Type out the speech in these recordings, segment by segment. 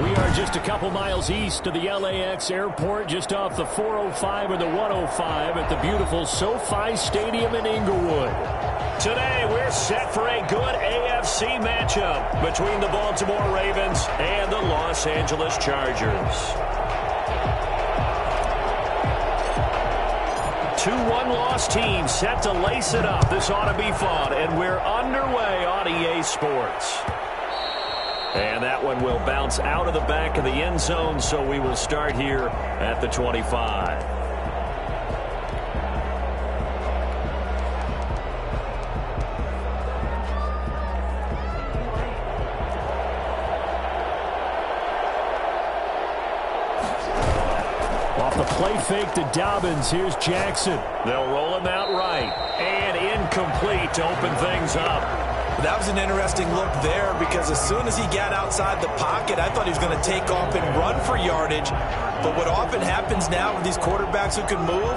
We are just a couple miles east of the LAX airport, just off the 405 or the 105 at the beautiful SoFi Stadium in Inglewood. Today, we're set for a good AFC matchup between the Baltimore Ravens and the Los Angeles Chargers. Two one-loss teams set to lace it up. This ought to be fun, and we're underway on EA Sports. And that one will bounce out of the back of the end zone, so we will start here at the 25. Off the play fake to Dobbins, here's Jackson. They'll roll him out right, and incomplete to open things up. That was an interesting look there because as soon as he got outside the pocket, I thought he was going to take off and run for yardage. But what often happens now with these quarterbacks who can move,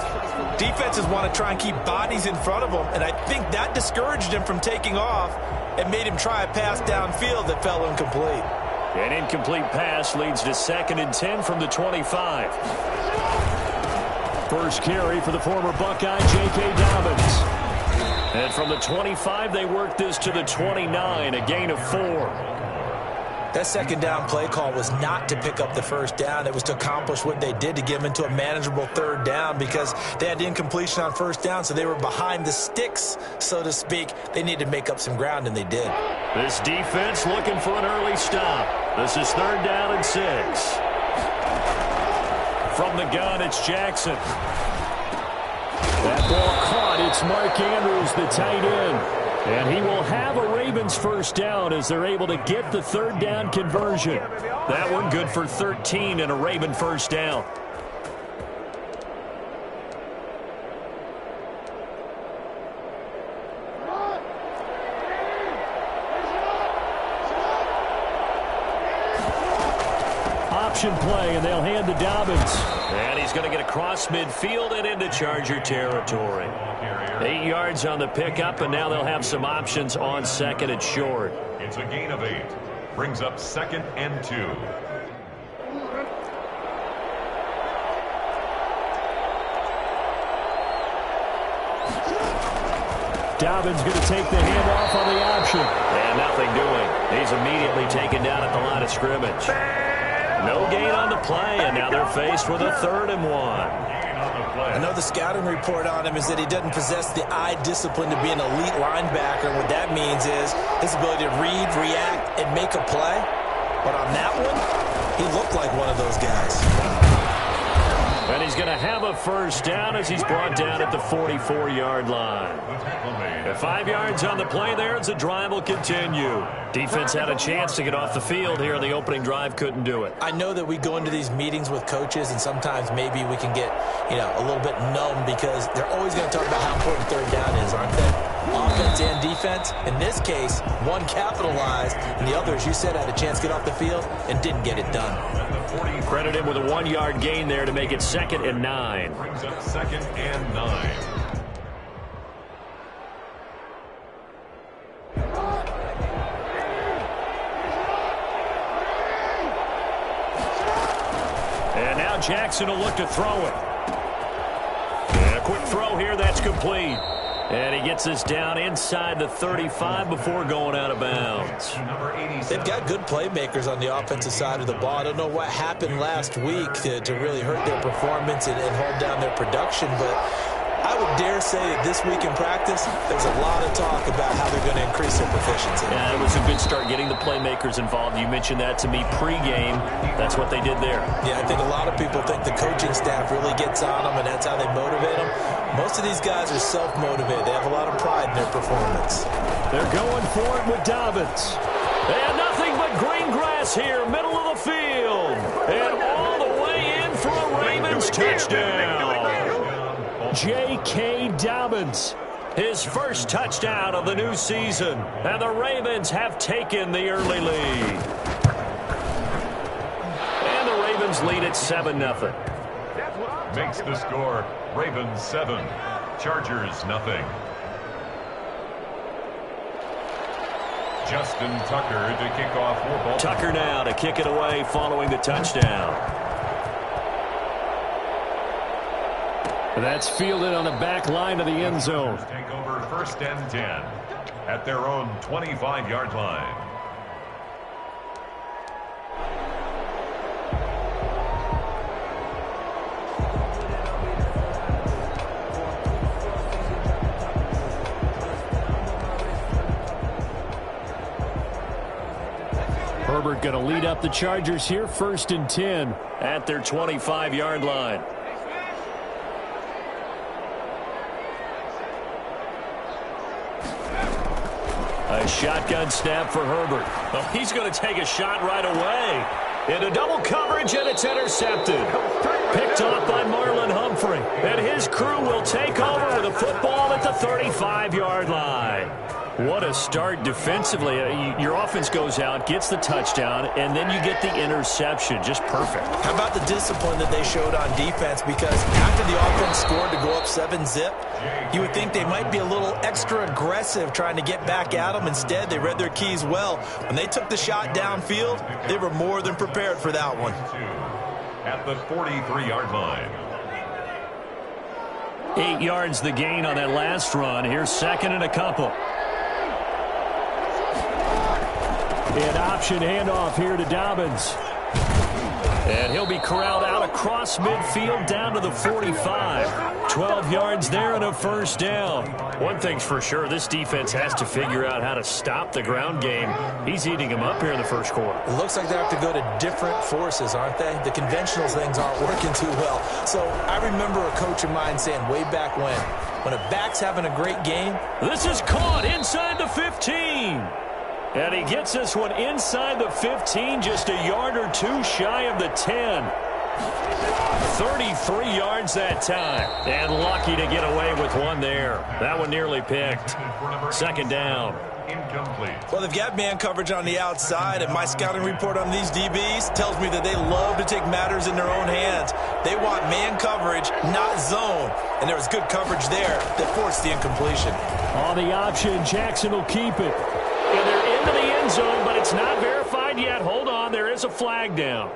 defenses want to try and keep bodies in front of them, and I think that discouraged him from taking off and made him try a pass downfield that fell incomplete. An incomplete pass leads to 2nd and 10 from the 25. First carry for the former Buckeye, J.K. Dobbins. And from the 25, they work this to the 29, a gain of 4. That second down play call was not to pick up the first down. It was to accomplish what they did to get them into a manageable third down because they had incompletion on first down, so they were behind the sticks, so to speak. They needed to make up some ground, and they did. This defense looking for an early stop. This is 3rd down and 6. From the gun, it's Jackson. That ball caught. It's Mark Andrews, the tight end. And he will have a Ravens first down as they're able to get the 3rd down conversion. That one good for 13 and a Raven first down. Option play, and they'll hand to Dobbins. And he's going to get across midfield and into Charger territory. 8 yards on the pickup, and now they'll have some options on 2nd and short. It's a gain of 8. Brings up 2nd and 2. Dobbins going to take the handoff on the option. And nothing doing. He's immediately taken down at the line of scrimmage. No gain on the play, and now they're faced with a 3rd and 1. I know the scouting report on him is that he doesn't possess the eye discipline to be an elite linebacker, and what that means is his ability to read, react, and make a play. But on that one, he looked like one of those guys. And he's going to have a first down as he's brought down at the 44-yard line. At 5 yards on the play there, as the drive will continue. Defense had a chance to get off the field here on the opening drive, couldn't do it. I know that we go into these meetings with coaches, and sometimes maybe we can get, a little bit numb because they're always going to talk about how important 3rd down is, aren't they? Offense and defense. In this case, one capitalized, and the other, as you said, had a chance to get off the field and didn't get it done. Credit him with a 1-yard gain there to make it 2nd and 9. Brings up 2nd and 9. And now Jackson will look to throw it. And a quick throw here, that's complete. And he gets this down inside the 35 before going out of bounds. They've got good playmakers on the offensive side of the ball. I don't know what happened last week to really hurt their performance and hold down their production, but I would dare say that this week in practice, there's a lot of talk about how they're going to increase their proficiency. Yeah, it was a good start getting the playmakers involved. You mentioned that to me pregame. That's what they did there. Yeah, I think a lot of people think the coaching staff really gets on them, and that's how they motivate them. Most of these guys are self-motivated. They have a lot of pride in their performance. They're going for it with Dobbins. And nothing but green grass here, middle of the field. And all the way in for a Ravens touchdown. J.K. Dobbins, his first touchdown of the new season. And the Ravens have taken the early lead. And the Ravens lead at 7-0. Makes the score Ravens 7, Chargers 0. Justin Tucker to kick off for Baltimore. Tucker now to kick it away following the touchdown. That's fielded on the back line of the end zone. Take over 1st and 10 at their own 25-yard line. Herbert going to lead up the Chargers here, 1st and 10 at their 25-yard line. A shotgun snap for Herbert. Well, he's going to take a shot right away. Into double coverage, and it's intercepted. Picked off by Marlon Humphrey. And his crew will take over with a football at the 35-yard line. What a start defensively. Your offense goes out, gets the touchdown, and then you get the interception. Just perfect. How about the discipline that they showed on defense? Because after the offense scored to go up 7-zip, you would think they might be a little extra aggressive trying to get back at them. Instead, they read their keys well. When they took the shot downfield, they were more than prepared for that one. At the 43-yard line. 8 yards the gain on that last run. Here's 2nd and a couple. An option handoff here to Dobbins. And he'll be corralled out across midfield down to the 45. 12 yards there and a 1st down. One thing's for sure, this defense has to figure out how to stop the ground game. He's eating them up here in the 1st quarter. It looks like they have to go to different forces, aren't they? The conventional things aren't working too well. So I remember a coach of mine saying way back when a back's having a great game. This is caught inside the 15. And he gets this one inside the 15, just a yard or two shy of the 10. 33 yards that time. And lucky to get away with one there. That one nearly picked. 2nd down. Incomplete. Well, they've got man coverage on the outside, and my scouting report on these DBs tells me that they love to take matters in their own hands. They want man coverage, not zone. And there was good coverage there that forced the incompletion. On the option, Jackson will keep it. And they're into the end zone, but it's not verified yet. Hold on, there is a flag down.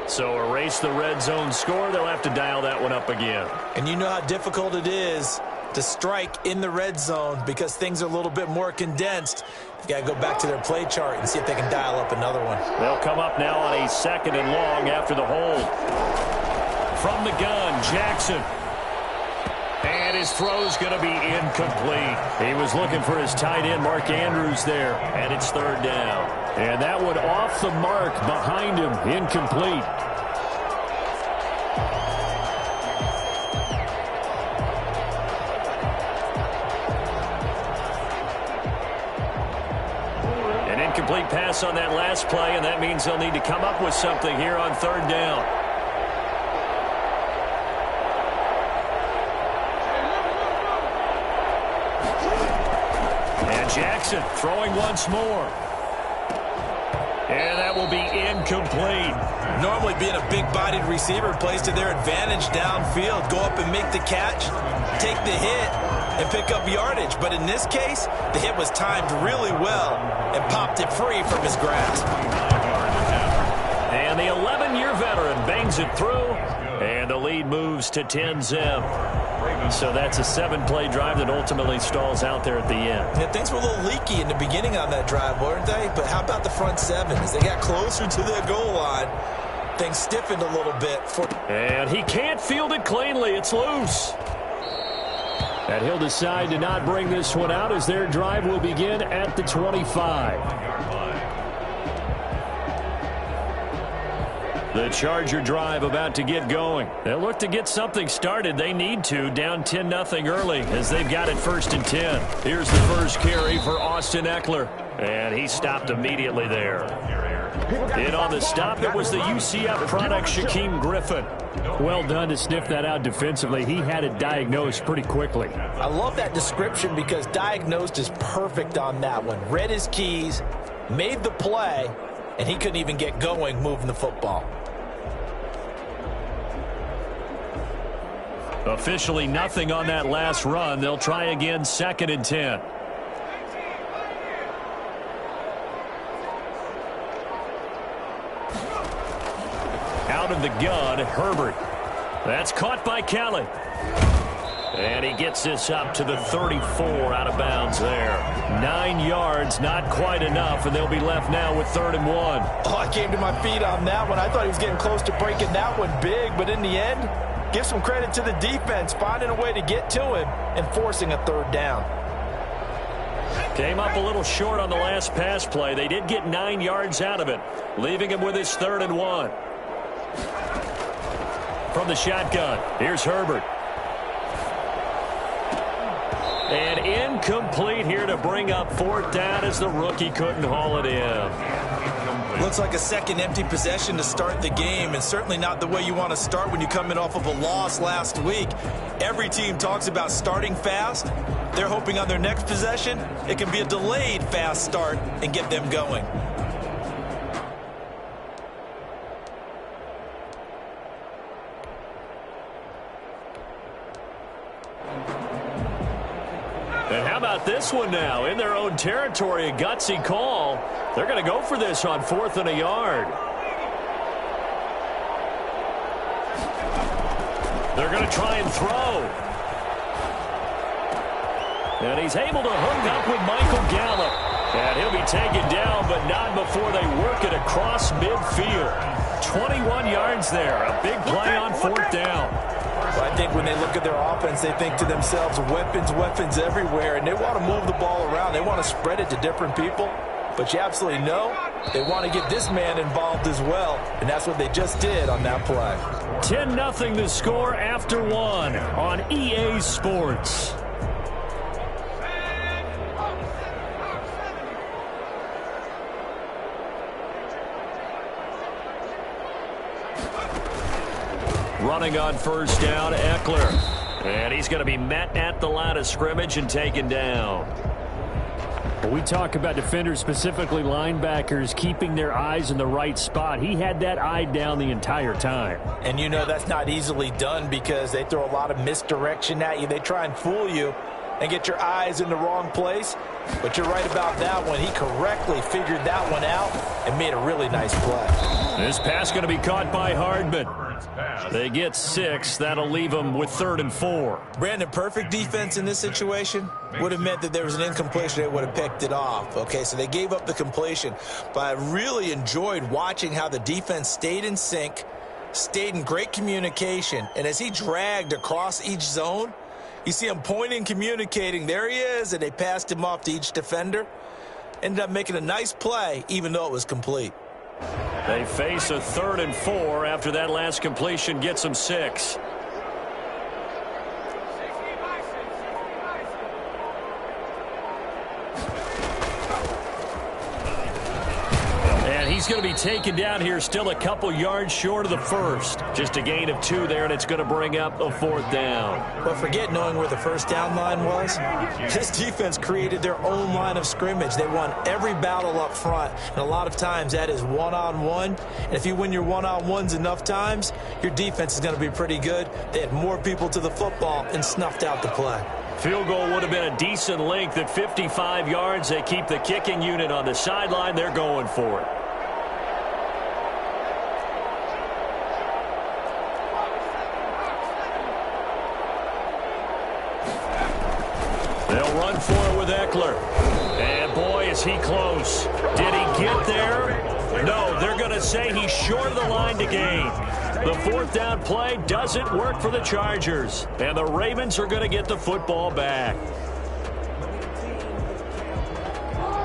So erase the red zone score. They'll have to dial that one up again. And you know how difficult it is to strike in the red zone because things are a little bit more condensed. You've got to go back to their play chart and see if they can dial up another one. They'll come up now on a 2nd and long after the hold. From the gun, Jackson. And his throw's going to be incomplete. He was looking for his tight end, Mark Andrews, there. And it's 3rd down. And that one off the mark behind him, incomplete. An incomplete pass on that last play, and that means they'll need to come up with something here on 3rd down. Jackson throwing once more. And that will be incomplete. Normally being a big-bodied receiver plays to their advantage downfield. Go up and make the catch, take the hit, and pick up yardage. But in this case, the hit was timed really well and popped it free from his grasp. And the 11-year veteran bangs it through, and the lead moves to 10-zip. So that's a 7-play drive that ultimately stalls out there at the end. Yeah, things were a little leaky in the beginning on that drive, weren't they? But how about the front 7? As they got closer to the goal line, things stiffened a little bit. And he can't field it cleanly. It's loose. And he'll decide to not bring this one out as their drive will begin at the 25. The Charger drive about to get going. They'll look to get something started. They need to, down 10-0 early as they've got it 1st and 10. Here's the first carry for Austin Ekeler. And he stopped immediately there. In on the stop, it was the UCF product, Shaquem Griffin. Well done to sniff that out defensively. He had it diagnosed pretty quickly. I love that description because diagnosed is perfect on that one. Read his keys, made the play, and he couldn't even get going moving the football. Officially nothing on that last run. They'll try again 2nd and 10. Out of the gun, Herbert. That's caught by Kelly. And he gets this up to the 34 out of bounds there. 9 yards, not quite enough, and they'll be left now with 3rd and 1. Oh, I came to my feet on that one. I thought he was getting close to breaking that one big, but in the end, give some credit to the defense, finding a way to get to him and forcing a 3rd down. Came up a little short on the last pass play. They did get 9 yards out of it, leaving him with his 3rd and 1. From the shotgun, here's Herbert. And incomplete here to bring up 4th down as the rookie couldn't haul it in. Looks like a second empty possession to start the game, and certainly not the way you want to start when you come in off of a loss last week. Every team talks about starting fast. They're hoping on their next possession, it can be a delayed fast start and get them going. And how about this one now? In their own territory, a gutsy call. They're going to go for this on 4th and a yard. They're going to try and throw. And he's able to hook up with Michael Gallup. And he'll be taken down, but not before they work it across midfield. 21 yards there. A big play on 4th down. I think when they look at their offense, they think to themselves, weapons everywhere, and they want to move the ball around. They want to spread it to different people. But you absolutely know they want to get this man involved as well, and that's what they just did on that play. 10-0 the score after 1 on EA Sports. Running on 1st down, Eckler. And he's going to be met at the line of scrimmage and taken down. When we talk about defenders, specifically linebackers, keeping their eyes in the right spot, he had that eye down the entire time. And you know that's not easily done because they throw a lot of misdirection at you. They try and fool you and get your eyes in the wrong place. But you're right about that one. He correctly figured that one out and made a really nice play. This pass going to be caught by Hardman. They get 6. That'll leave them with 3rd and 4. Brandon, perfect defense in this situation would have meant that there was an incompletion. They would have picked it off. Okay, so they gave up the completion. But I really enjoyed watching how the defense stayed in sync, stayed in great communication. And as he dragged across each zone, you see him pointing, communicating. There he is, and they passed him off to each defender. Ended up making a nice play, even though it was complete. They face a 3rd and 4 after that last completion gets them 6. And he's going to be taken down here, still a couple yards short of the first. Just a gain of 2 there, and it's going to bring up a 4th down. But forget knowing where the first down line was. This defense created their own line of scrimmage. They won every battle up front, and a lot of times that is one-on-one. And if you win your one-on-ones enough times, your defense is going to be pretty good. They had more people to the football and snuffed out the play. Field goal would have been a decent length at 55 yards. They keep the kicking unit on the sideline. They're going for it. They'll run for it with Eckler. And boy, is he close. Did he get there? No, they're going to say he's short of the line to gain. The 4th down play doesn't work for the Chargers. And the Ravens are going to get the football back.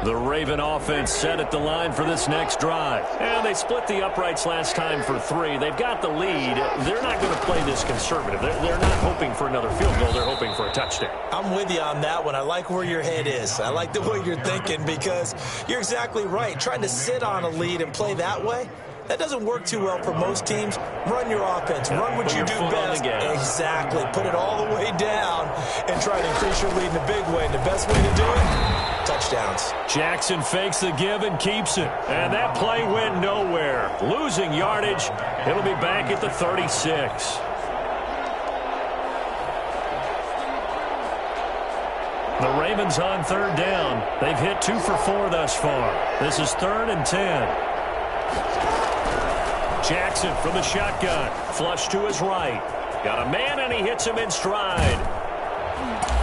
The Raven offense set at the line for this next drive. And they split the uprights last time for 3. They've got the lead. They're not going to play this conservative. They're not hoping for another field goal. They're hoping for a touchdown. I'm with you on that one. I like where your head is. I like the way you're thinking because you're exactly right. Trying to sit on a lead and play that way, that doesn't work too well for most teams. Run your offense. Run what you do best. Exactly. Put it all the way down and try to increase your lead in a big way. And the best way to do it, touchdowns. Jackson fakes the give and keeps it. And that play went nowhere. Losing yardage. It'll be back at the 36. The Ravens on 3rd down. They've hit 2 for 4 thus far. This is 3rd and 10. Jackson from the shotgun. Flush to his right. Got a man, and he hits him in stride.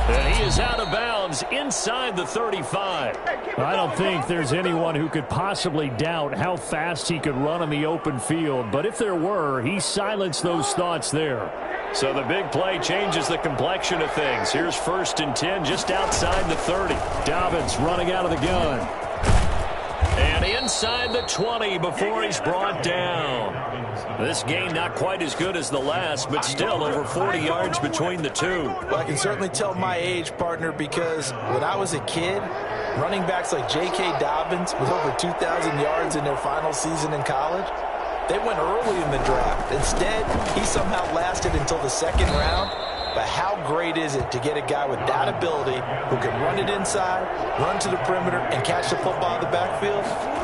And he is out of bounds inside the 35. I don't think there's anyone who could possibly doubt how fast he could run in the open field. But if there were, he silenced those thoughts there. So the big play changes the complexion of things. Here's 1st and 10 just outside the 30. Dobbins running out of the gun. And inside the 20 before he's brought down. This game not quite as good as the last, but still over 40 yards between the two. Well, I can certainly tell my age, partner, because when I was a kid, running backs like J.K. Dobbins with over 2,000 yards in their final season in college, they went early in the draft. Instead, he somehow lasted until the 2nd round. But how great is it to get a guy with that ability who can run it inside, run to the perimeter, and catch the football in the backfield?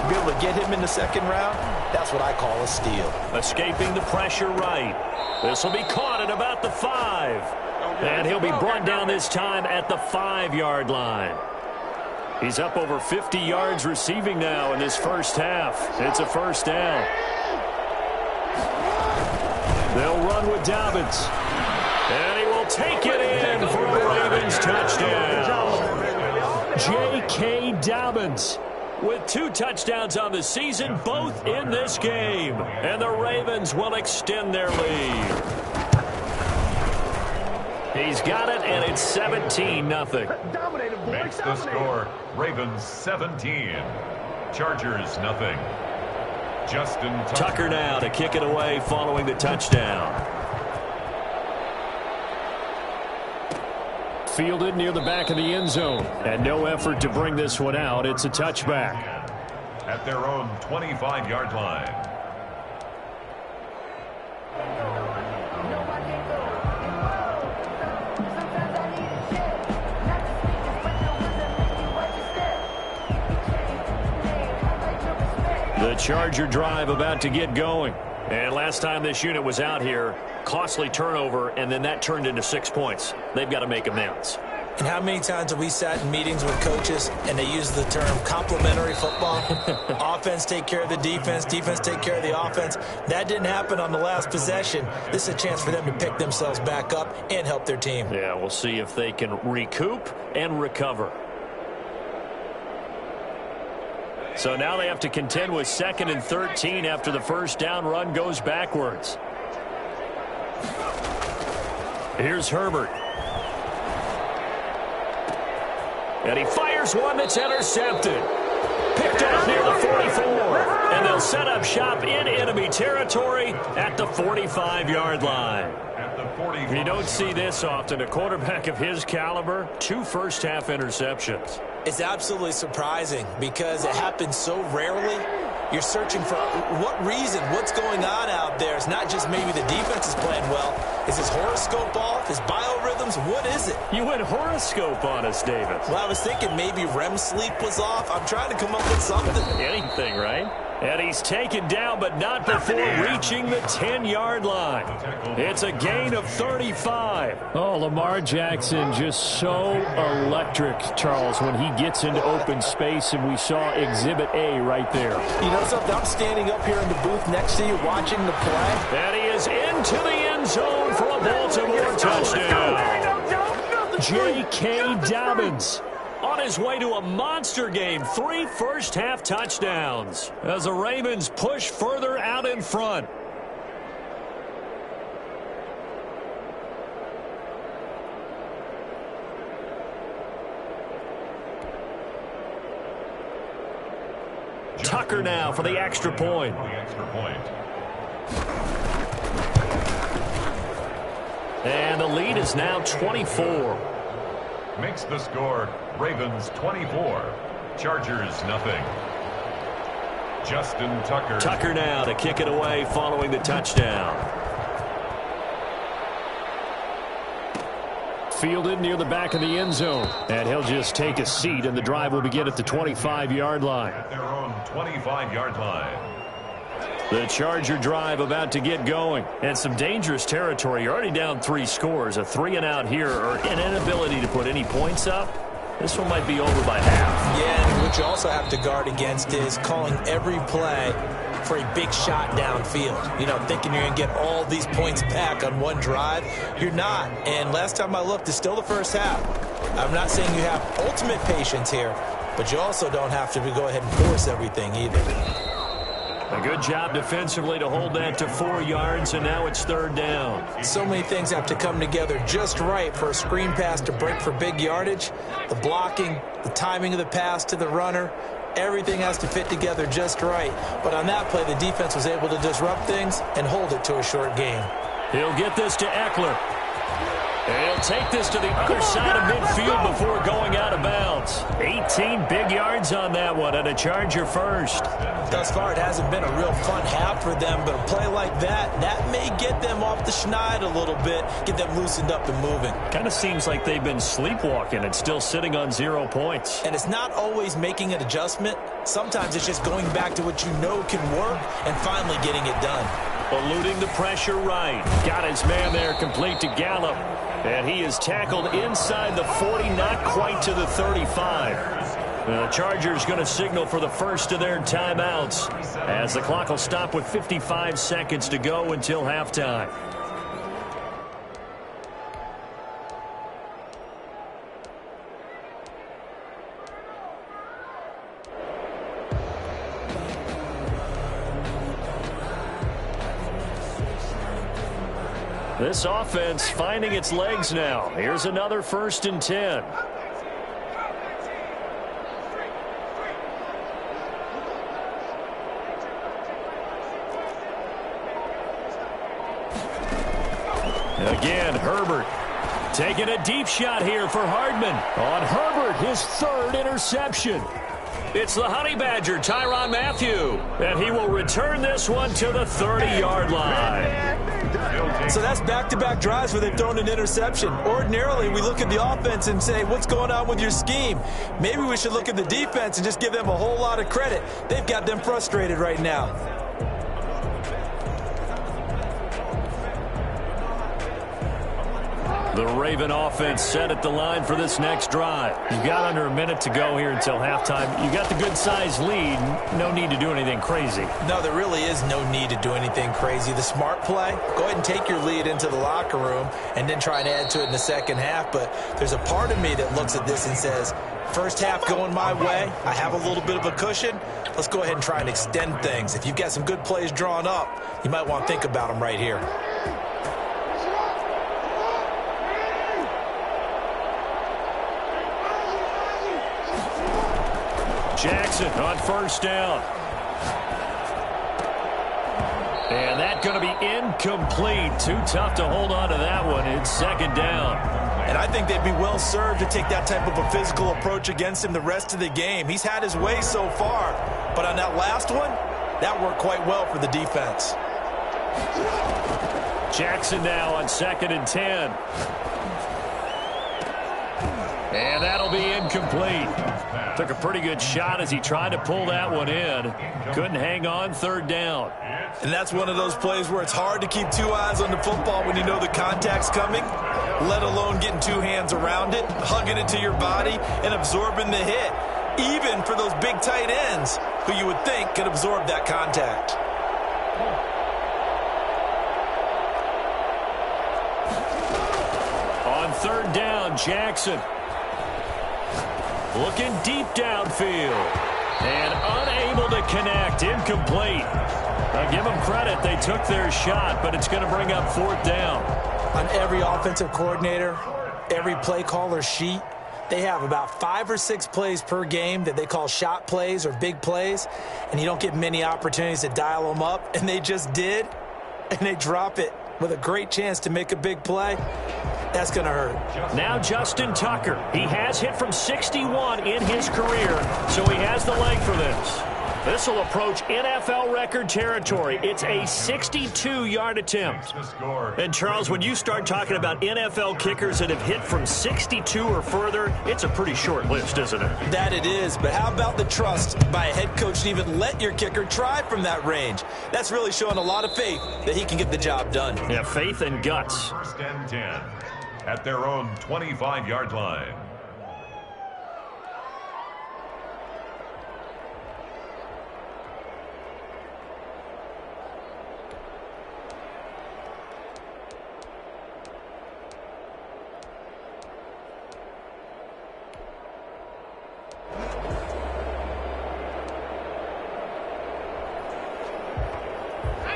Be able to get him in the 2nd round, that's what I call a steal. Escaping the pressure right. This will be caught at about the 5. And he'll be brought down this time at the 5-yard line. He's up over 50 yards receiving now in this first half. It's a 1st down. They'll run with Dobbins. And he will take it in for a Ravens touchdown. J.K. Dobbins with 2 touchdowns on the season, both in this game. And the Ravens will extend their lead. He's got it, and it's 17-0. Makes the score Ravens 17. Chargers nothing. Justin Tucker now to kick it away following the touchdown. Fielded near the back of the end zone. And no effort to bring this one out. It's a touchback. At their own 25-yard line. The Charger drive about to get going. And last time this unit was out here, costly turnover, and then that turned into 6 points. They've got to make amends. And how many times have we sat in meetings with coaches and they use the term complementary football? Offense take care of the defense, defense take care of the offense. That didn't happen on the last possession. This is a chance for them to pick themselves back up and help their team. Yeah, we'll see if they can recoup and recover. So now they have to contend with 2nd and 13 after the 1st down run goes backwards. Here's Herbert. And he fires one that's intercepted. Picked off near the 44. And they'll set up shop in enemy territory at the 45-yard line. You don't see this often. A quarterback of his caliber, 2 first-half interceptions. It's absolutely surprising because it happens so rarely. You're searching for what reason, what's going on out there. It's not just maybe the defense is playing well. Is his horoscope off? His biorhythms? What is it? You went horoscope on us, David. Well, I was thinking maybe REM sleep was off. I'm trying to come up with something. Anything, right? And he's taken down, but not before reaching the 10-yard line. It's a gain of 35. Oh, Lamar Jackson just so electric, Charles, when he gets into open space, and we saw Exhibit A right there. You know something? I'm standing up here in the booth next to you watching the play. And he is into the end zone for a Baltimore touchdown. J.K. Dobbins on his way to a monster game. 3 first-half touchdowns as the Ravens push further out in front. Tucker now for the extra point. And the lead is now 24. Makes the score Ravens 24, Chargers nothing. Justin Tucker. Tucker now to kick it away following the touchdown. Fielded near the back of the end zone. And he'll just take a seat, and the drive will begin at the 25-yard line. At their own 25-yard line. The Charger drive about to get going. And some dangerous territory. You're already down 3 scores. A 3-and-out here, or an inability to put any points up. This one might be over by half. Yeah, and what you also have to guard against is calling every play for a big shot downfield. You know, thinking you're going to get all these points back on one drive. You're not. And last time I looked, it's still the first half. I'm not saying you have ultimate patience here, but you also don't have to go ahead and force everything either. A good job defensively to hold that to 4 yards, and now it's third down. So many things have to come together just right for a screen pass to break for big yardage. The blocking, the timing of the pass to the runner, everything has to fit together just right. But on that play, the defense was able to disrupt things and hold it to a short game. He'll get this to Eckler. And he'll take this to the other side of midfield before going out of bounds. 18 big yards on that one, and a Charger first. Thus far, it hasn't been a real fun half for them, but a play like that may get them off the schneid a little bit, get them loosened up and moving. Kind of seems like they've been sleepwalking and still sitting on 0 points. And it's not always making an adjustment. Sometimes it's just going back to what you know can work and finally getting it done. Eluding the pressure right. Got his man there, complete to Gallup. And he is tackled inside the 40, not quite to the 35. The Chargers going to signal for the first of their timeouts as the clock will stop with 55 seconds to go until halftime. This offense finding its legs now. Here's another 1st and 10. Again, Herbert taking a deep shot here for Hardman. On Herbert, his 3rd interception. It's the Honey Badger, Tyrann Mathieu, and he will return this one to the 30-yard line. So that's back-to-back drives where they've thrown an interception. Ordinarily, we look at the offense and say, what's going on with your scheme? Maybe we should look at the defense and just give them a whole lot of credit. They've got them frustrated right now. The Raven offense set at the line for this next drive. You've got under a minute to go here until halftime. You got the good-sized lead. No need to do anything crazy. No, there really is no need to do anything crazy. The smart play, go ahead and take your lead into the locker room and then try and add to it in the second half. But there's a part of me that looks at this and says, first half going my way, I have a little bit of a cushion. Let's go ahead and try and extend things. If you've got some good plays drawn up, you might want to think about them right here. Jackson on 1st down. And that's going to be incomplete. Too tough to hold on to that one. It's 2nd down. And I think they'd be well served to take that type of a physical approach against him the rest of the game. He's had his way so far. But on that last one, that worked quite well for the defense. Jackson now on 2nd and 10. And that'll be incomplete. Took a pretty good shot as he tried to pull that one in. Couldn't hang on, 3rd down. And that's one of those plays where it's hard to keep 2 eyes on the football when you know the contact's coming, let alone getting 2 hands around it, hugging it to your body, and absorbing the hit, even for those big tight ends who you would think could absorb that contact. On 3rd down, Jackson. Looking deep downfield. And unable to connect. Incomplete. I'll give them credit. They took their shot, but it's going to bring up 4th down. On every offensive coordinator, every play caller sheet, they have about 5 or 6 plays per game that they call shot plays or big plays, and you don't get many opportunities to dial them up, and they just did, and they drop it with a great chance to make a big play. That's going to hurt. Now Justin Tucker. He has hit from 61 in his career, so he has the leg for this. This will approach NFL record territory. It's a 62-yard attempt. And, Charles, when you start talking about NFL kickers that have hit from 62 or further, it's a pretty short list, isn't it? That it is, but how about the trust by a head coach to even let your kicker try from that range? That's really showing a lot of faith that he can get the job done. Yeah, faith and guts. 1st and 10 at their own 25-yard line.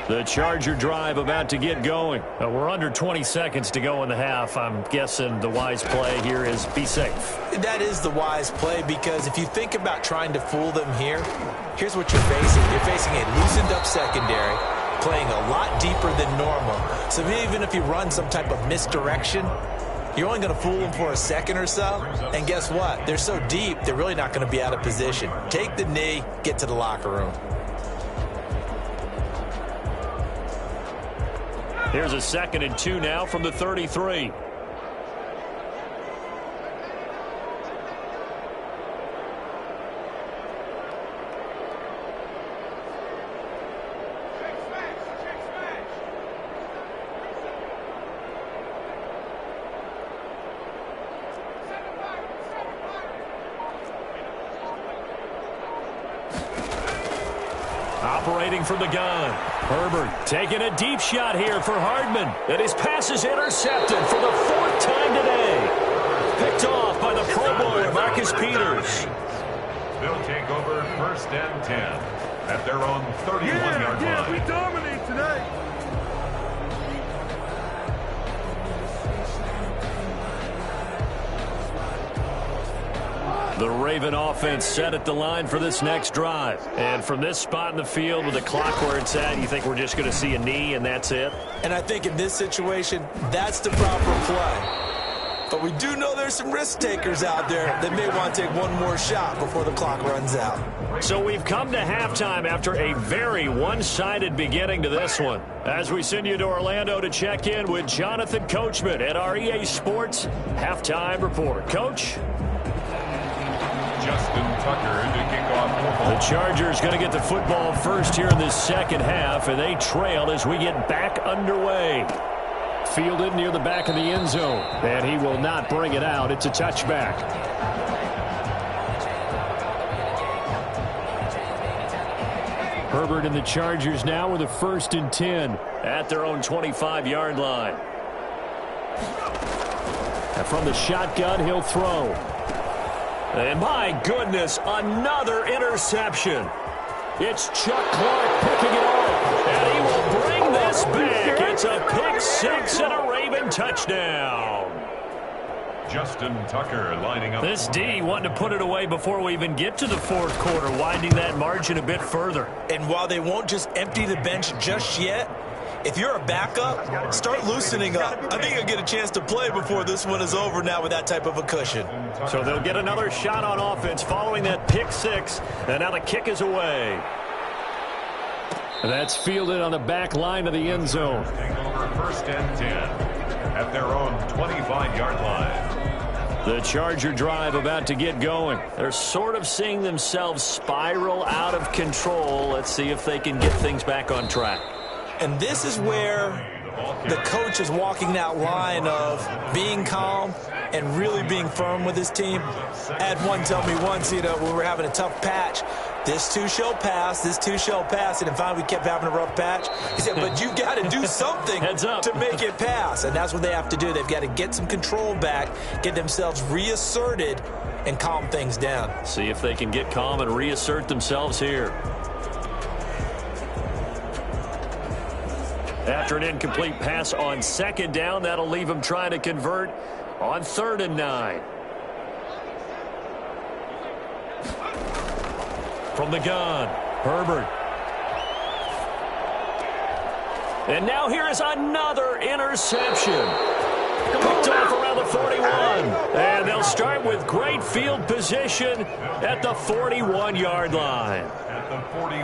The Charger drive about to get going. We're under 20 seconds to go in the half. I'm guessing the wise play here is be safe. That is the wise play, because if you think about trying to fool them here, here's what you're facing. You're facing a loosened up secondary, playing a lot deeper than normal. So even if you run some type of misdirection, you're only going to fool them for a second or so. And guess what? They're so deep, they're really not going to be out of position. Take the knee, get to the locker room. Here's a 2nd and 2 now from the 33. Operating from the gun. Herbert taking a deep shot here for Hardman. And his pass is intercepted for the 4th time today. Picked off by the Pro Bowler, Marcus Peters. They'll take over 1st and 10 at their own 31-yard line. We dominate today. The Raven offense set at the line for this next drive. And from this spot in the field with the clock where it's at, you think we're just going to see a knee and that's it? And I think in this situation, that's the proper play. But we do know there's some risk takers out there that may want to take one more shot before the clock runs out. So we've come to halftime after a very one-sided beginning to this one. As we send you to Orlando to check in with Jonathan Coachman at our EA Sports Halftime Report. Coach? Justin Tucker to kick off. The Chargers going to get the football first here in this second half, and they trail as we get back underway. Fielded near the back of the end zone, and he will not bring it out. It's a touchback. Herbert and the Chargers now with a 1st and 10 at their own 25-yard line. And from the shotgun, he'll throw. And my goodness, another interception. It's Chuck Clark picking it off, and he will bring this back. It's a pick 6 and a Raven touchdown. Justin Tucker lining up. This D wanting to put it away before we even get to the 4th quarter, widening that margin a bit further. And while they won't just empty the bench just yet, if you're a backup, start loosening up. I think you'll get a chance to play before this one is over now with that type of a cushion. So they'll get another shot on offense following that pick 6. And now the kick is away. And that's fielded on the back line of the end zone. Take over 1st and 10 at their own 25-yard line. The Charger drive about to get going. They're sort of seeing themselves spiral out of control. Let's see if they can get things back on track. And this is where the coach is walking that line of being calm and really being firm with his team. I had one tell me once, when we were having a tough patch, this too shall pass, this too shall pass. And finally we kept having a rough patch. He said, but you got to do something to make it pass. And that's what they have to do. They've got to get some control back, get themselves reasserted, and calm things down. See if they can get calm and reassert themselves here. After an incomplete pass on 2nd down, that'll leave them trying to convert on 3rd and 9. From the gun, Herbert. And now here is another interception. Picked off around the 41. And they'll start with great field position at the 41-yard line.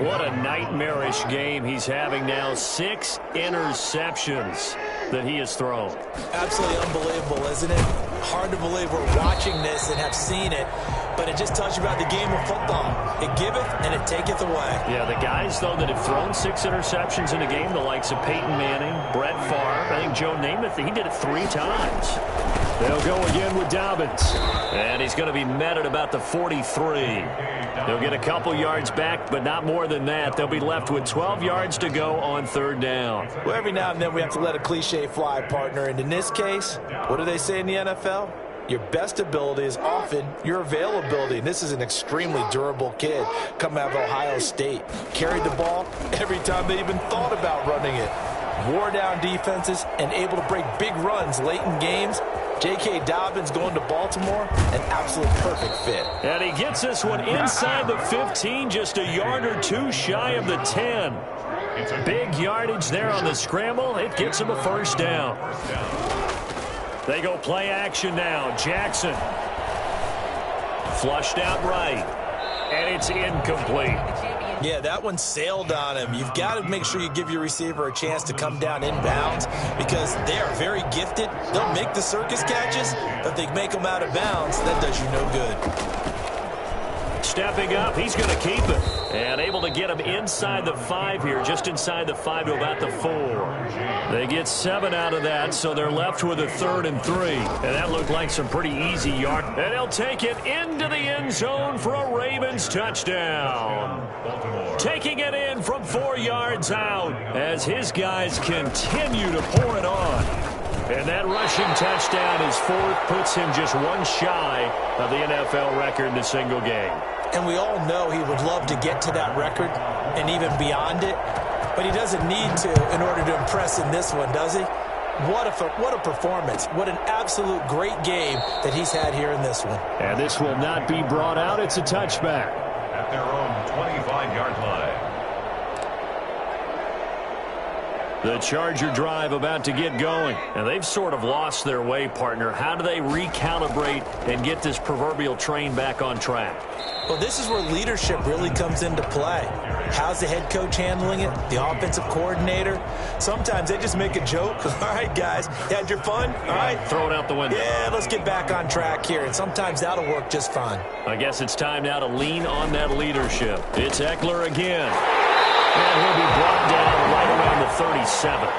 What a nightmarish game he's having now. 6 interceptions that he has thrown. Absolutely unbelievable, isn't it? Hard to believe we're watching this and have seen it, but it just tells you about the game of football. It giveth and it taketh away. Yeah, the guys, though, that have thrown 6 interceptions in a game, the likes of Peyton Manning, Brett Favre, I think Joe Namath, he did it 3 times. They'll go again with Dobbins. And he's going to be met at about the 43. They'll get a couple yards back, but not more than that. They'll be left with 12 yards to go on 3rd down. Well, every now and then we have to let a cliche fly, partner. And in this case, what do they say in the NFL? your best ability is often your availability. And this is an extremely durable kid coming out of Ohio State. Carried the ball every time they even thought about running it. Wore down defenses and able to break big runs late in games. J.K. Dobbins going to Baltimore, an absolute perfect fit. And he gets this one inside the 15, just a yard or two shy of the 10. Big yardage there on the scramble. It gets him a first down. They go play action now. Jackson. Flushed out right. And it's incomplete. Yeah, that one sailed on him. You've got to make sure you give your receiver a chance to come down inbounds because they are very gifted. They'll make the circus catches, but if they make them out of bounds, that does you no good. Stepping up, he's going to keep it. And able to get him inside the 5 here, just inside the 5 to about the 4. They get 7 out of that, so they're left with a 3rd and 3. And that looked like some pretty easy yard. And he'll take it into the end zone for a Ravens touchdown. Taking it in from 4 yards out as his guys continue to pour it on. And that rushing touchdown is 4th, puts him just one shy of the NFL record in a single game. And we all know he would love to get to that record and even beyond it, but he doesn't need to in order to impress in this one, does he? What a performance. What an absolute great game that he's had here in this one. And this will not be brought out. It's a touchback. At their own 25-yard line. The Charger drive about to get going. And they've sort of lost their way, partner. How do they recalibrate and get this proverbial train back on track? Well, this is where leadership really comes into play. How's the head coach handling it? The offensive coordinator? Sometimes they just make a joke. All right, guys, you had your fun? All right. Throw it out the window. Yeah, let's get back on track here. And sometimes that'll work just fine. I guess it's time now to lean on that leadership. It's Eckler again. And he'll be brought down right around the 37.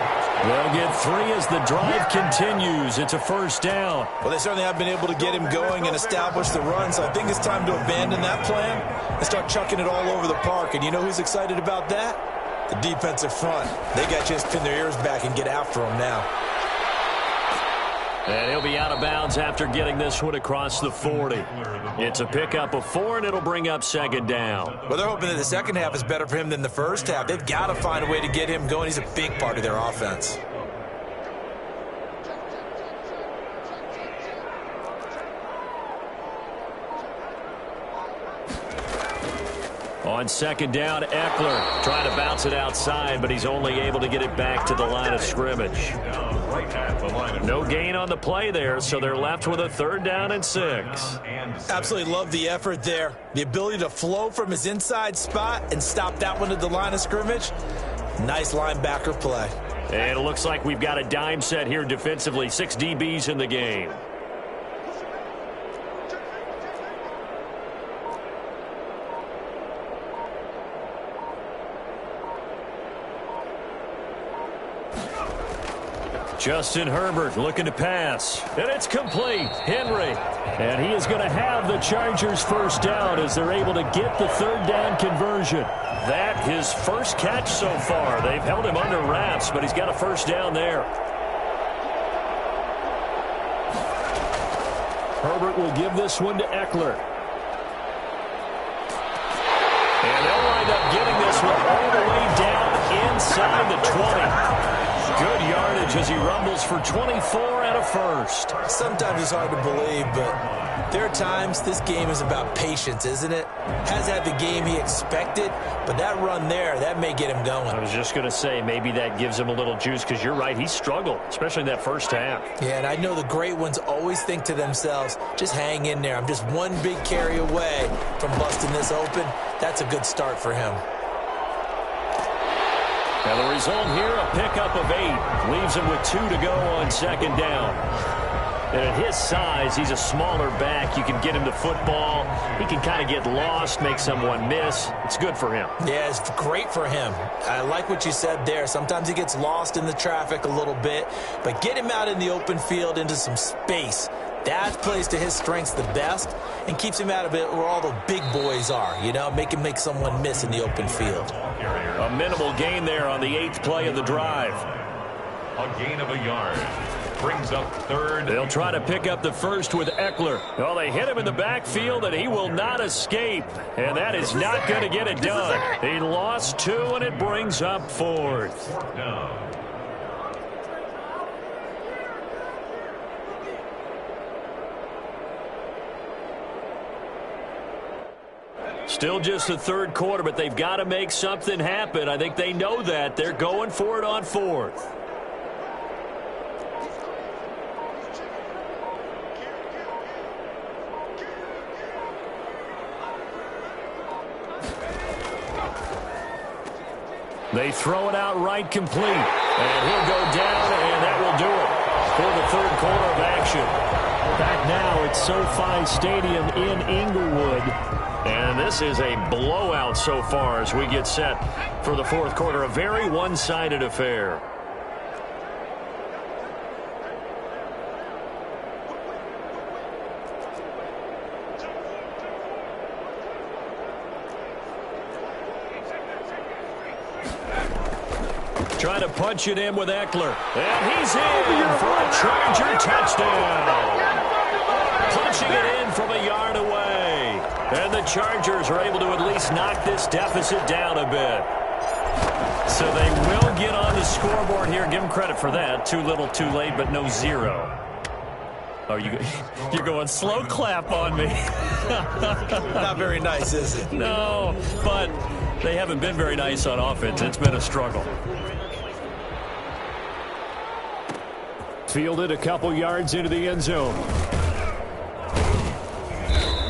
They'll get 3 as the drive continues. It's a first down. Well, they certainly have been able to get him going and establish the run, so I think it's time to abandon that plan and start chucking it all over the park. And you know who's excited about that? The defensive front. They got a chance to pin their ears back and get after him now. And he'll be out of bounds after getting this one across the 40. It's a pickup of 4, and it'll bring up second down. Well, they're hoping that the second half is better for him than the first half. They've got to find a way to get him going. He's a big part of their offense. On second down, Eckler trying to bounce it outside, but he's only able to get it back to the line of scrimmage. No gain on the play there, so they're left with a 3rd down and 6. Absolutely love the effort there. The ability to flow from his inside spot and stop that one at the line of scrimmage. Nice linebacker play. And it looks like we've got a dime set here defensively. 6 DBs in the game. Justin Herbert looking to pass. And it's complete. Henry. And he is going to have the Chargers first down as they're able to get the 3rd down conversion. That his first catch so far. They've held him under wraps, but he's got a first down there. Herbert will give this one to Eckler. And they'll wind up getting this one all the way down inside the 20. Good yardage as he rumbles for 24 and a first. Sometimes it's hard to believe, but there are times this game is about patience, isn't it? Has had the game he expected, but that run there, that may get him going. I was just going to say, maybe that gives him a little juice because you're right, he struggled, especially in that first half. Yeah, and I know the great ones always think to themselves, just hang in there. I'm just one big carry away from busting this open. That's a good start for him. Now the result here, a pickup of 8. Leaves him with 2 to go on second down. And at his size, he's a smaller back. You can get him to football. He can kind of get lost, make someone miss. It's good for him. Yeah, it's great for him. I like what you said there. Sometimes he gets lost in the traffic a little bit. But get him out in the open field into some space. That plays to his strengths the best and keeps him out of it where all the big boys are, you know, make him make someone miss in the open field. A minimal gain there on the 8th play of the drive. A gain of a yard. brings up third. They'll try to pick up the first with Eckler. Well, they hit him in the backfield, and he will not escape. And that is not going to get it done. He lost 2, and it brings up 4th. Down. Still just the 3rd quarter, but they've got to make something happen. I think they know that. They're going for it on 4th. They throw it out right complete. And he'll go down, and that will do it for the 3rd quarter of action. Back now at SoFi Stadium in Inglewood. And this is a blowout so far as we get set for the 4th quarter. A very one-sided affair. Trying to punch it in with Eckler. And he's in for a Charger touchdown. Punching it in from a yard away. And the Chargers are able to at least knock this deficit down a bit. So they will get on the scoreboard here. Give them credit for that. Too little, too late, but no 0. Oh, you're going slow clap on me. Not very nice, is it? No, but they haven't been very nice on offense. It's been a struggle. Fielded a couple yards into the end zone.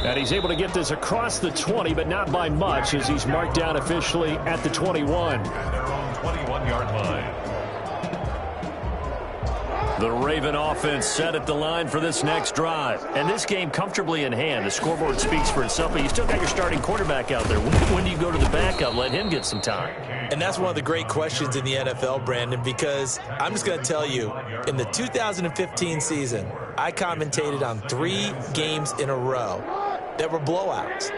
And he's able to get this across the 20, but not by much, as he's marked down officially at the 21. Their own 21-yard line. The Raven offense set at the line for this next drive. And this game comfortably in hand. The scoreboard speaks for itself, but you still got your starting quarterback out there. When do you go to the backup? Let him get some time. And that's one of the great questions in the NFL, Brandon, because I'm just going to tell you, in the 2015 season, I commentated on 3 games in a row that were blowouts.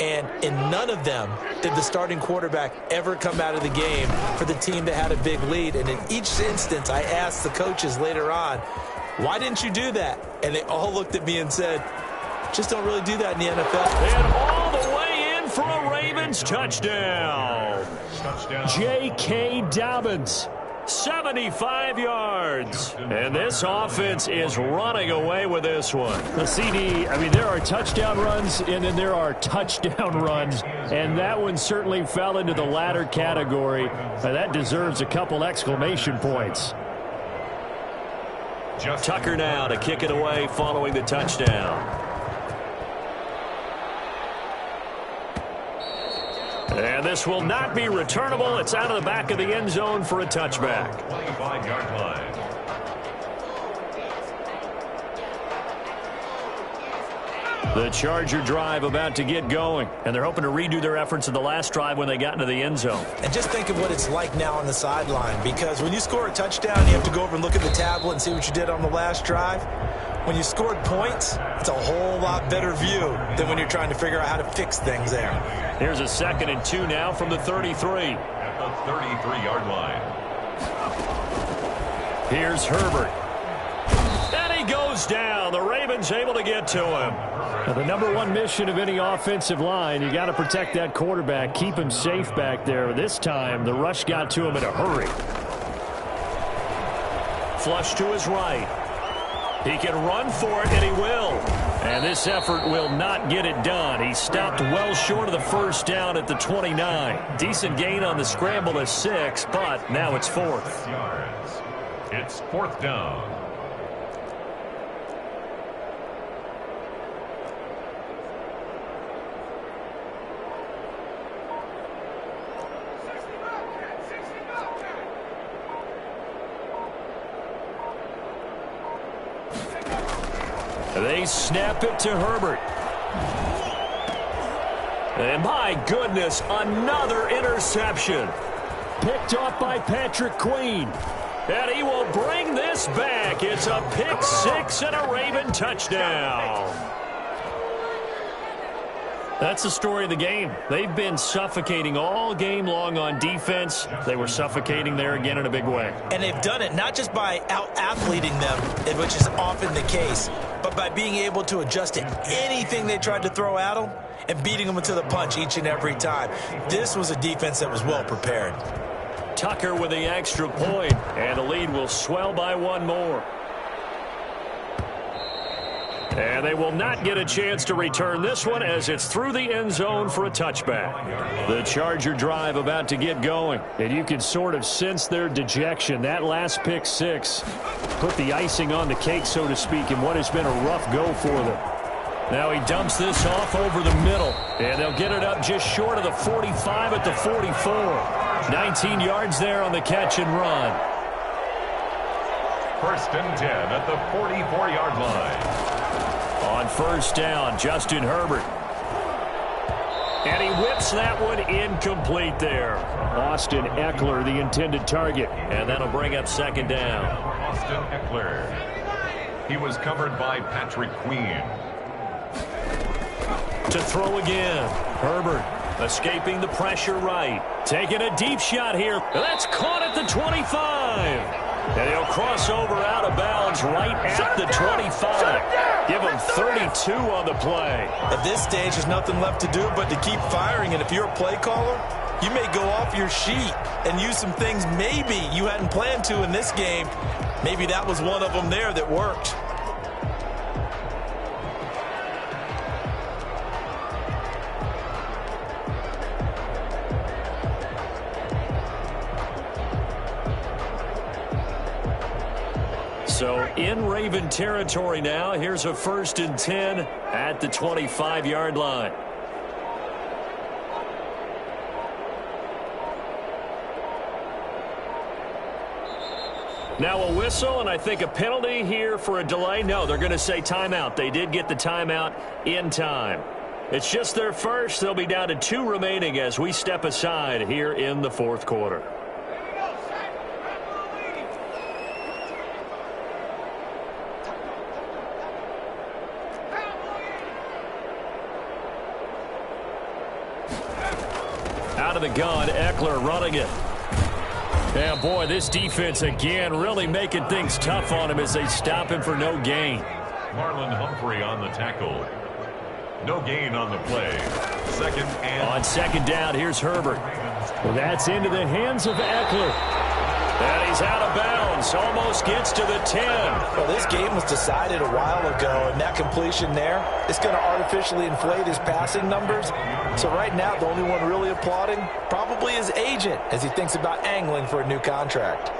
And in none of them did the starting quarterback ever come out of the game for the team that had a big lead. And in each instance, I asked the coaches later on, why didn't you do that? And they all looked at me and said, just don't really do that in the NFL. And all the way in for a Ravens touchdown. J.K. Dobbins. 75 yards. And this offense is running away with this one. The CD, I mean, there are touchdown runs, and then there are touchdown runs. And that one certainly fell into the latter category. That deserves a couple exclamation points. Tucker now to kick it away following the touchdown. And this will not be returnable. It's out of the back of the end zone for a touchback. 25-yard line. The Charger drive about to get going. And they're hoping to redo their efforts in the last drive when they got into the end zone. And just think of what it's like now on the sideline, because when you score a touchdown, you have to go over and look at the tablet and see what you did on the last drive. When you scored points, it's a whole lot better view than when you're trying to figure out how to fix things there. Here's a 2nd and 2 now from the 33. At the 33-yard line. Here's Herbert. And he goes down. The Ravens able to get to him. Now, the number one mission of any offensive line, you got to protect that quarterback, keep him safe back there. This time, the rush got to him in a hurry. Flush to his right. He can run for it, and he will. And this effort will not get it done. He stopped well short of the first down at the 29. Decent gain on the scramble to 6, but now it's 4th. Yards. It's 4th down. They snap it to Herbert. And my goodness, another interception. Picked off by Patrick Queen. And he will bring this back. It's a pick 6 and a Raven touchdown. That's the story of the game. They've been suffocating all game long on defense. They were suffocating there again in a big way. And they've done it not just by out-athleting them, which is often the case, but by being able to adjust to anything they tried to throw at them and beating them to the punch each and every time. This was a defense that was well prepared. Tucker with the extra point, and the lead will swell by one more. And they will not get a chance to return this one as it's through the end zone for a touchback. The Charger drive about to get going, and you can sort of sense their dejection. That last pick six put the icing on the cake, so to speak, in what has been a rough go for them. Now he dumps this off over the middle, and they'll get it up just short of the 45 at the 44. 19 yards there on the catch and run. 1st and 10 at the 44-yard line. On first down, Justin Herbert. And he whips that one incomplete there. Austin Eckler, the intended target. And that'll bring up second down. Austin Eckler. He was covered by Patrick Queen. To throw again. Herbert escaping the pressure right. Taking a deep shot here. That's caught at the 25. And he'll cross over out of bounds right at the 25. Give him 32 on the play. At this stage, there's nothing left to do but to keep firing. And if you're a play caller, you may go off your sheet and use some things maybe you hadn't planned to in this game. Maybe that was one of them there that worked. So in Raven territory now, here's a 1st and 10 at the 25-yard line. Now a whistle, and I think a penalty here for a delay. No, they're going to say timeout. They did get the timeout in time. It's just their first. They'll be down to 2 remaining as we step aside here in the 4th quarter. Out of the gun, Eckler running it. Yeah, boy, this defense again really making things tough on him as they stop him for no gain. Marlon Humphrey on the tackle. No gain on the play. On second down, here's Herbert. Well, that's into the hands of Eckler. And he's out of bounds. Almost gets to the 10. Well, this game was decided a while ago, and that completion there is going to artificially inflate his passing numbers. So right now, the only one really applauding probably his agent as he thinks about angling for a new contract.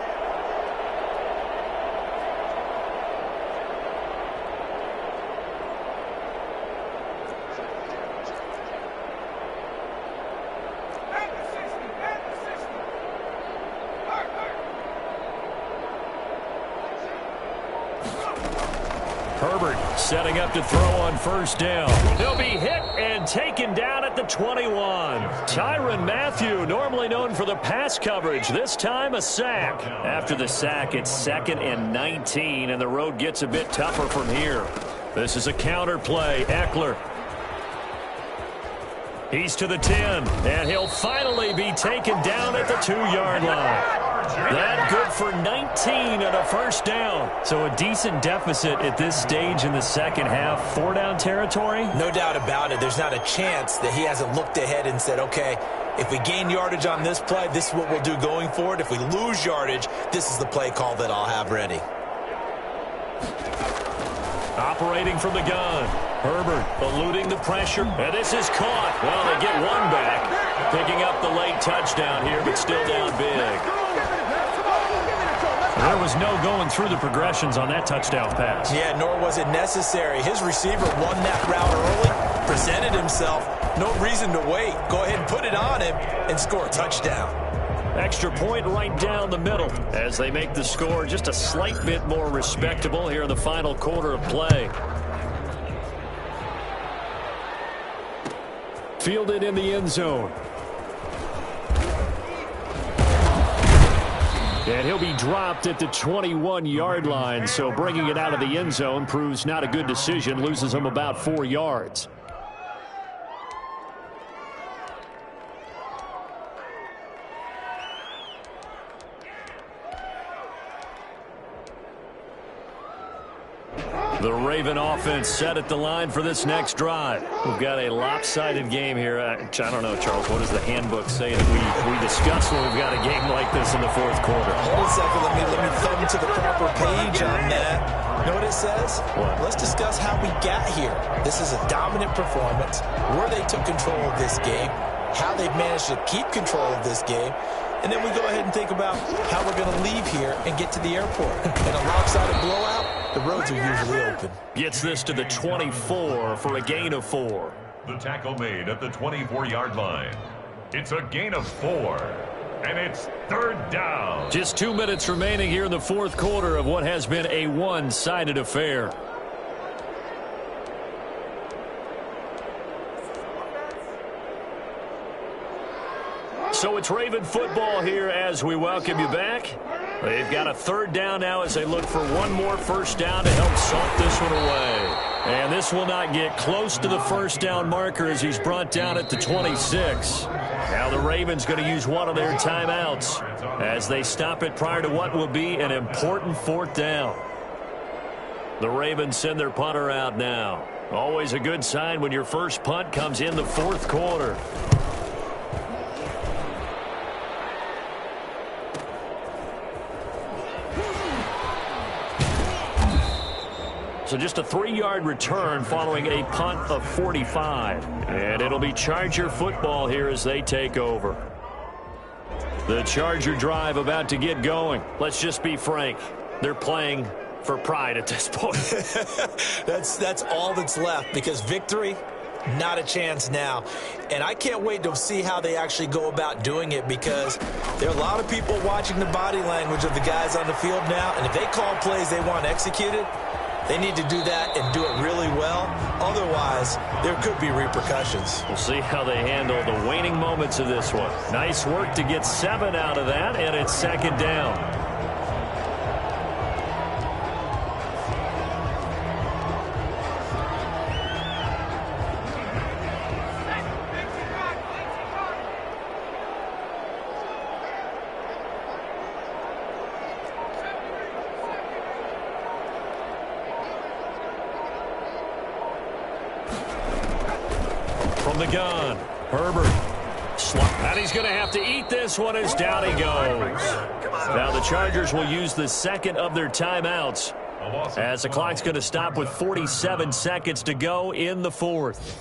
Herbert setting up to throw on first down. He'll be hit and taken down at the 21. Tyrann Mathieu, normally known for the pass coverage, this time a sack. After the sack, it's 2nd and 19, and the road gets a bit tougher from here. This is a counter play. Eckler. He's to the 10, and he'll finally be taken down at the 2-yard line. That good for 19 and a first down. So a decent deficit at this stage in the second half. 4-down territory? No doubt about it. There's not a chance that he hasn't looked ahead and said, okay, if we gain yardage on this play, this is what we'll do going forward. If we lose yardage, this is the play call that I'll have ready. Operating from the gun. Herbert eluding the pressure. And this is caught. Well, they get one back. Picking up the late touchdown here, but still down big. There was no going through the progressions on that touchdown pass. Yeah, nor was it necessary. His receiver won that route early, presented himself. No reason to wait. Go ahead and put it on him and score a touchdown. Extra point right down the middle as they make the score just a slight bit more respectable here in the final quarter of play. Fielded in the end zone. And he'll be dropped at the 21-yard line, so bringing it out of the end zone proves not a good decision, loses him about 4 yards. The Raven offense set at the line for this next drive. We've got a lopsided game here. I don't know, Charles, what does the handbook say that we discuss when we've got a game like this in the fourth quarter? Hold on a second. Let me thumb to the proper page on that. You know what it says? What? Let's discuss how we got here. This is a dominant performance, where they took control of this game, how they've managed to keep control of this game, and then we go ahead and think about how we're going to leave here and get to the airport. In a lopsided blowout, the roads are usually open. Gets this to the 24 for a gain of 4. The tackle made at the 24-yard line. It's a gain of 4, and it's third down. Just 2 minutes remaining here in the fourth quarter of what has been a one-sided affair. So it's Raven football here as we welcome you back. They've got a third down now as they look for one more first down to help salt this one away. And this will not get close to the first down marker as he's brought down at the 26. Now the Ravens going to use one of their timeouts as they stop it prior to what will be an important fourth down. The Ravens send their punter out now. Always a good sign when your first punt comes in the fourth quarter. So just a 3-yard return following a punt of 45. And it'll be Charger football here as they take over. The Charger drive about to get going. Let's just be frank. They're playing for pride at this point. That's all that's left, because victory, not a chance now. And I can't wait to see how they actually go about doing it, because there are a lot of people watching the body language of the guys on the field now. And if they call plays they want executed, they need to do that and do it really well. Otherwise, there could be repercussions. We'll see how they handle the waning moments of this one. Nice work to get 7 out of that, and it's second down. From the gun, Herbert. And he's going to have to eat this one as down he goes. Now the Chargers will use the second of their timeouts as the clock's going to stop with 47 seconds to go in the fourth.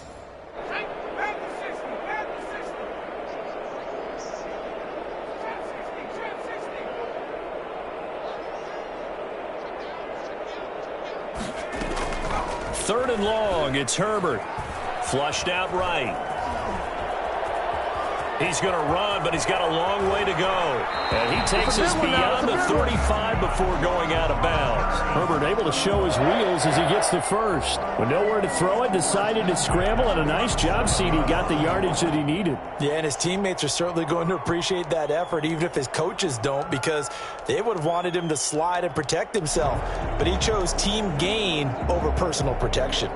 Third and long, it's Herbert. Flushed out right. He's going to run, but he's got a long way to go. And he takes us beyond the 35 before going out of bounds. Herbert able to show his wheels as he gets the first. With nowhere to throw it, decided to scramble, and a nice job, CD. Got the yardage that he needed. Yeah, and his teammates are certainly going to appreciate that effort, even if his coaches don't, because they would have wanted him to slide and protect himself. But he chose team gain over personal protection.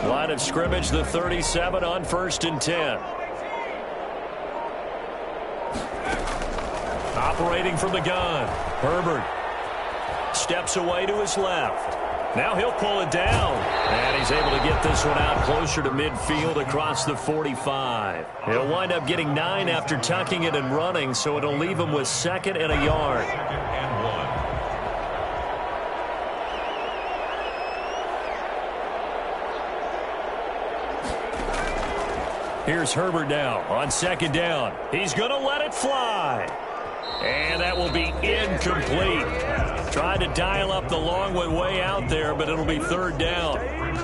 Line of scrimmage, the 37 on 1st and 10. Operating from the gun. Herbert steps away to his left. Now he'll pull it down. And he's able to get this one out closer to midfield across the 45. He'll wind up getting 9 after tucking it and running, so it'll leave him with 2nd and a yard. Here's Herbert now on 2nd down. He's going to let it fly. And that will be incomplete. Tried to dial up the long way out there, but it'll be 3rd down.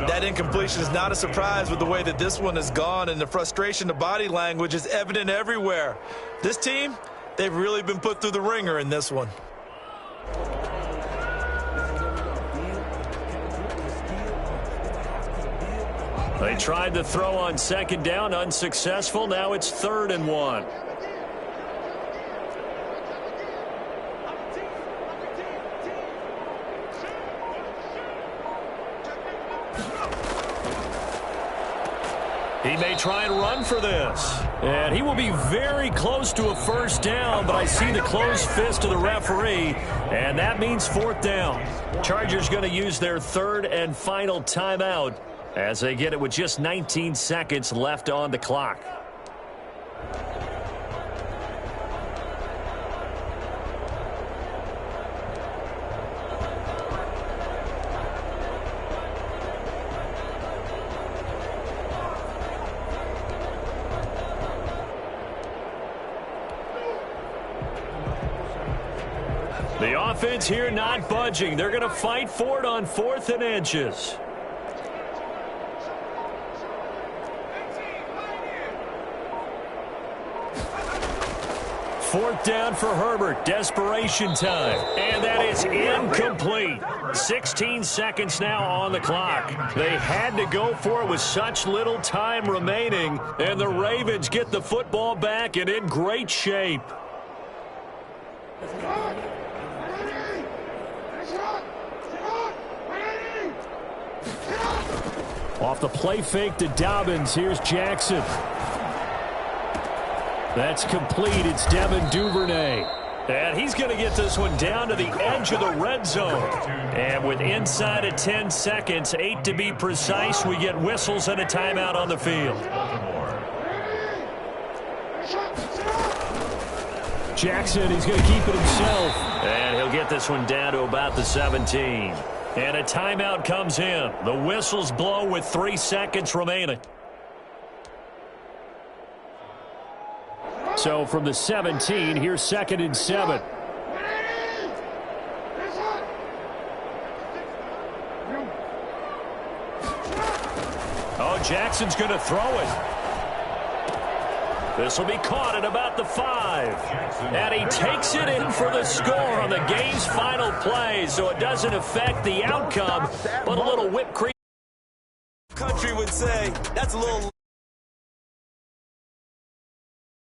That incompletion is not a surprise with the way that this one has gone, and the frustration, the body language is evident everywhere. This team, they've really been put through the ringer in this one. They tried to throw on 2nd down, unsuccessful. Now it's 3rd and 1. He may try and run for this. And he will be very close to a first down, but I see the closed fist of the referee, and that means fourth down. Chargers going to use their third and final timeout as they get it with just 19 seconds left on the clock. The offense here not budging. They're going to fight for it on 4th and inches. Fourth down for Herbert. Desperation time. And that is incomplete. 16 seconds now on the clock. They had to go for it with such little time remaining. And the Ravens get the football back and in great shape. Off the play fake to Dobbins. Here's Jackson. That's complete. It's Devin Duvernay. And he's going to get this one down to the edge of the red zone. And with inside of 10 seconds, 8 to be precise, we get whistles and a timeout on the field. Jackson, he's going to keep it himself. And he'll get this one down to about the 17. And a timeout comes in. The whistles blow with 3 seconds remaining. So from the 17, here's 2nd and 7. Oh, Jackson's going to throw it. This will be caught at about the 5. And he takes it in for the score on the game's final play, so it doesn't affect the outcome, but a little whipped cream. Country would say that's a little...